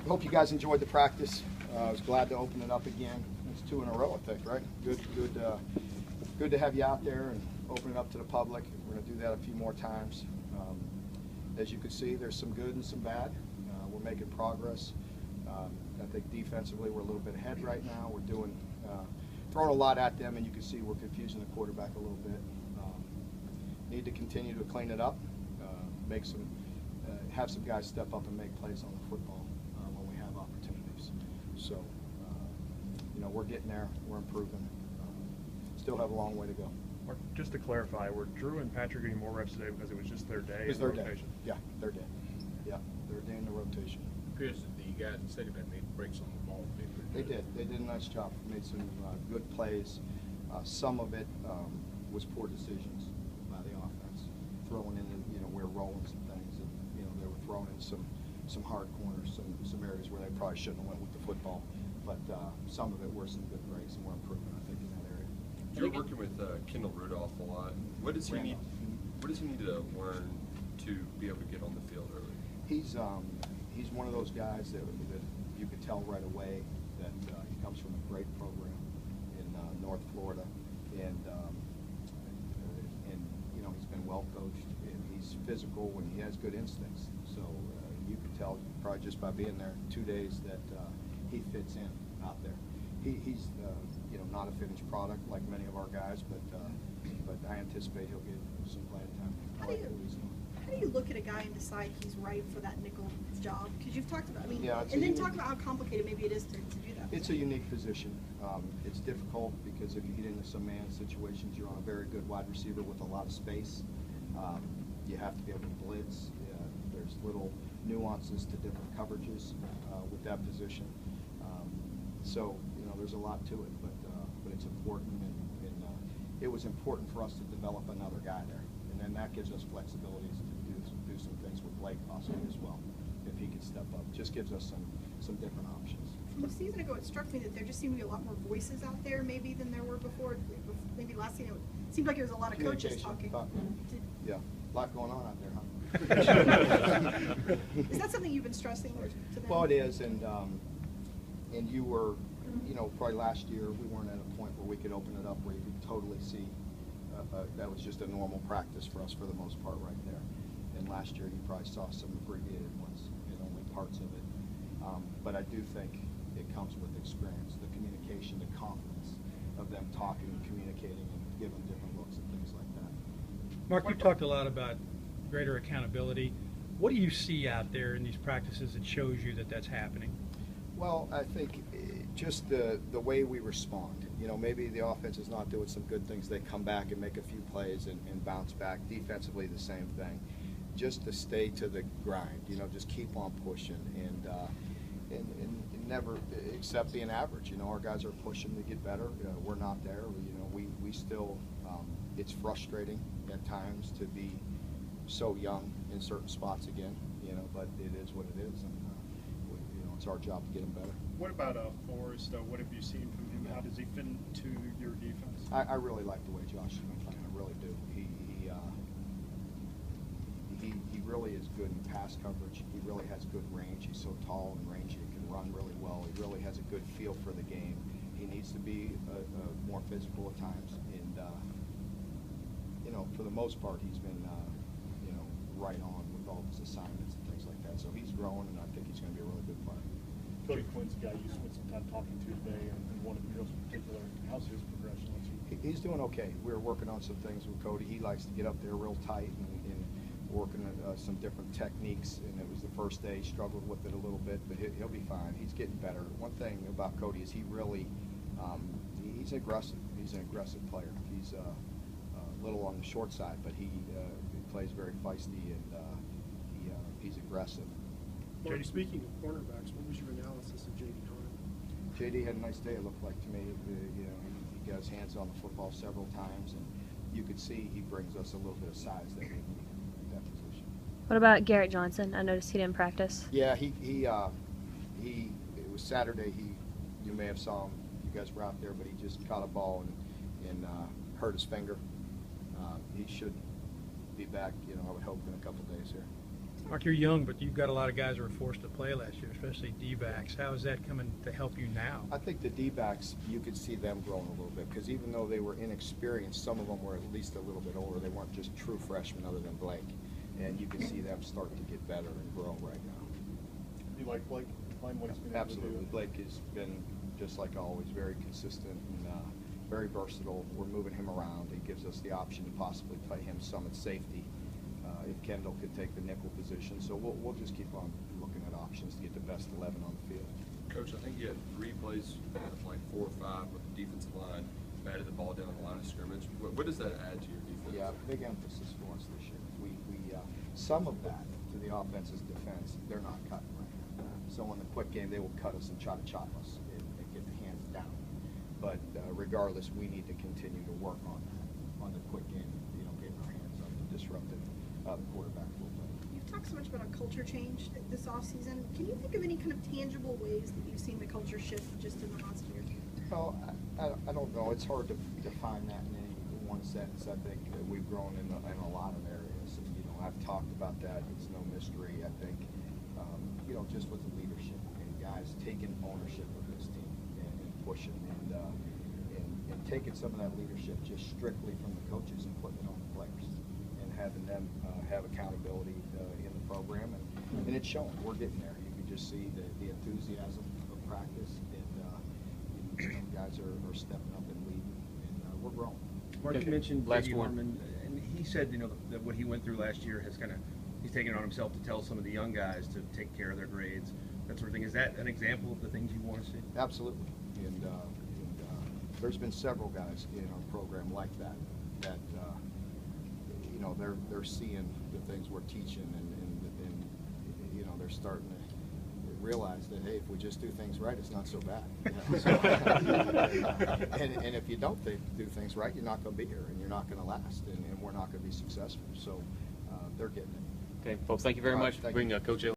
hope you guys enjoyed the practice. I was glad to open it up again. It's 2 in a row, I think, right? Good to have you out there and open it up to the public. We're going to do that a few more times. As you can see, there's some good and some bad. We're making progress. I think defensively we're a little bit ahead right now. We're throwing a lot at them, and you can see we're confusing the quarterback a little bit. Need to continue to clean it up, have some guys step up and make plays on the football when we have opportunities. So, we're getting there. We're improving. Still have a long way to go. Mark, just to clarify, were Drew and Patrick getting more reps today because it was just their day? It's their day. Yeah, their day. Yeah, their day in the rotation. Chris, the guys in second that made breaks on the ball. They did. They did a nice job. Made some good plays. Some of it was poor decisions by the offense. Throwing in, we're rolling some things, and they were throwing in some hard corners, some areas where they probably shouldn't have went with the football. But some of it were some good breaks, and we're improving, I think, in that area. You're working with Kendall Rudolph a lot. What does he need? What does he need to learn to be able to get on the field early? He's one of those guys that you could tell right away that he comes from a great program in North Florida, and he's been well coached, and he's physical and he has good instincts. So you could tell probably just by being there 2 days that he fits in out there. He's not a finished product like many of our guys, but I anticipate he'll get some playing time. How do you look at a guy and decide he's right for that nickel job? Because you've talked about, talk about how complicated maybe it is to do that. It's a unique position. It's difficult because if you get into some man situations, you're on a very good wide receiver with a lot of space. You have to be able to blitz. There's little nuances to different coverages with that position. So there's a lot to it, but it's important, and it was important for us to develop another guy there, and then that gives us flexibilities to do some things with Blake possibly as well, if he could step up. Just gives us some different options. From a season ago, it struck me that there just seemed to be a lot more voices out there maybe than there were before. Maybe last season it seemed like there was a lot of coaches talking. Yeah, a lot going on out there, huh? Is that something you've been stressing to them? Well, it is, and you were, probably last year we weren't at a point where we could open it up where you could totally see. That was just a normal practice for us for the most part right there. And last year you probably saw some abbreviated ones in only parts of it. But I do think it comes with experience, the communication, the confidence of them talking and communicating and giving different looks and things like that. Mark, you talked a lot about greater accountability. What do you see out there in these practices that shows you that that's happening? Well, I think just the way we respond. Maybe the offense is not doing some good things. They come back and make a few plays and bounce back. Defensively, the same thing. Just to stay to the grind. Just keep on pushing and never accept being average. Our guys are pushing to get better. We're not there. We still. It's frustrating at times to be so young in certain spots again. But it is what it is, and it's our job to get them better. What about Forrest? What have you seen from him? How does he fit into your defense? I really like the way Josh has been playing. I really do. He really is good in pass coverage. He really has good range. He's so tall and rangy. He can run really well. He really has a good feel for the game. He needs to be more physical at times, and for the most part, he's been right on with all his assignments and things like that. So he's growing, and I think he's going to be a really good player. Cody Quinn's a guy you spent some time talking to today, and one of the girls in particular. How's his progression? He's doing okay. We're working on some things with Cody. He likes to get up there real tight and working at some different techniques. And it was the first day. He struggled with it a little bit, but he'll be fine. He's getting better. One thing about Cody is he really he's aggressive. He's an aggressive player. He's a little on the short side, but he plays very feisty, and he's aggressive. Mark, speaking of cornerbacks, what was your analysis of J.D. Hunter? J.D. had a nice day, it looked like to me. He got his hands on the football several times, and you could see he brings us a little bit of size that we need at that position. What about Garrett Johnson? I noticed he didn't practice. Yeah, it was Saturday. You may have saw him. You guys were out there, but he just caught a ball and hurt his finger. He should be back, I would hope, in a couple of days here. Mark, you're young, but you've got a lot of guys who were forced to play last year, especially D-backs. How is that coming to help you now? I think the D-backs, you could see them growing a little bit, because even though they were inexperienced, some of them were at least a little bit older. They weren't just true freshmen other than Blake. And you can see them starting to get better and grow right now. You like Blake? Find what he's been able to do? Absolutely. Blake has been, just like always, very consistent and very versatile. We're moving him around. He gives us the option to possibly play him some at safety if Kendall could take the nickel position. So we'll just keep on looking at options to get the best 11 on the field. Coach, I think you had 3 plays, like 4 or 5 with the defensive line, batted the ball down the line of scrimmage. What does that add to your defense? Yeah, big emphasis for us this year. Some of that to the offense's defense, they're not cutting right now. So in the quick game, they will cut us and try to chop us and get the hands down. But regardless, we need to continue to work on that, on the quick game, getting our hands up and disrupting the quarterback a little bit. You've talked so much about a culture change this offseason. Can you think of any kind of tangible ways that you've seen the culture shift just in the last year? Well, I don't know. It's hard to define that in any one sentence. I think that we've grown in a lot of areas. And, I've talked about that. It's no mystery. I think, just with the leadership and guys taking ownership of this team and pushing and taking some of that leadership just strictly from the coaches and putting it on the players and having them have accountability in the program. And it's showing. We're getting there. You can just see the enthusiasm of practice, and guys are stepping up and leading, and we're growing. Mark, you mentioned Last J.D. one. Harmon, and he said, that what he went through last year has he's taken it on himself to tell some of the young guys to take care of their grades, that sort of thing. Is that an example of the things you want to see? Absolutely. And there's been several guys in our program like that they're seeing the things we're teaching, and they're starting to realize that, hey, if we just do things right, it's not so bad. And if you don't do things right, you're not going to be here, and you're not going to last, and we're not going to be successful. So they're getting it. Okay, folks, thank you very All right, much. thank Bring you. Coach